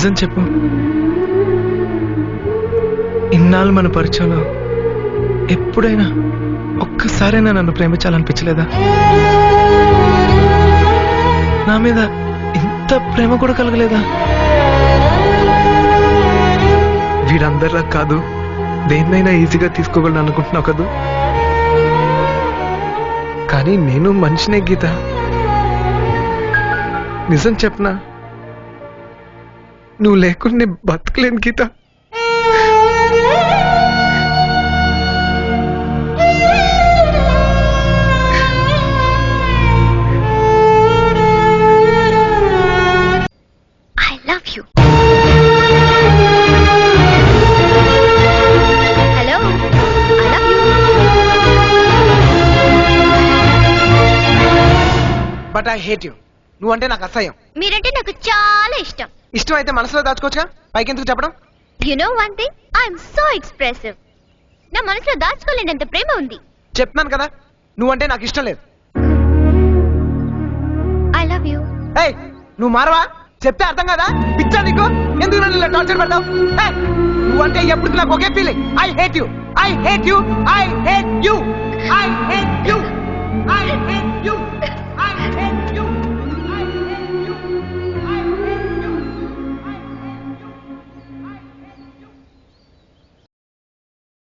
నిజం చెప్పు, ఇన్నాళ్ళు మన పరిచయంలో ఎప్పుడైనా ఒక్కసారైనా నన్ను ప్రేమించాలనిపించలేదా? నా మీద ఇంత ప్రేమ కూడా కలగలేదా? వీడందరిలా కాదు, దేన్నైనా ఈజీగా తీసుకోగలను అనుకుంటున్నావు కదూ. కానీ నేను మనిషినే గీత. నిజం చెప్పనా, నువ్వు లేకుండా నేను బతకలేను Geeta. But I hate you. నువ్వంటే నాకు అసహ్యం. మీరంటే నాకు చాలా ఇష్టం. ఇష్టం అయితే మనసులో దాచుకోవచ్చుగా, పైకి ఎందుకు చెప్పడం? You know one thing, I'm so expressive. నా మనసులో దాచుకోలేనంత ప్రేమ ఉంది. చెప్తున్నాను కదా, నువ్వంటే నాకు ఇష్టం లేదు. I love you. ఏయ్, నువ్వు మారవా? చెప్తే అర్థం కదా, పిచ్చా నీకు? ఎందుకు నన్ను ఇలా టార్చర్ పెట్టావు? నువ్వంటే ఎప్పుడు నాకు ఒకే feeling. I hate you, I hate you, I hate you, I hate you, I hate you.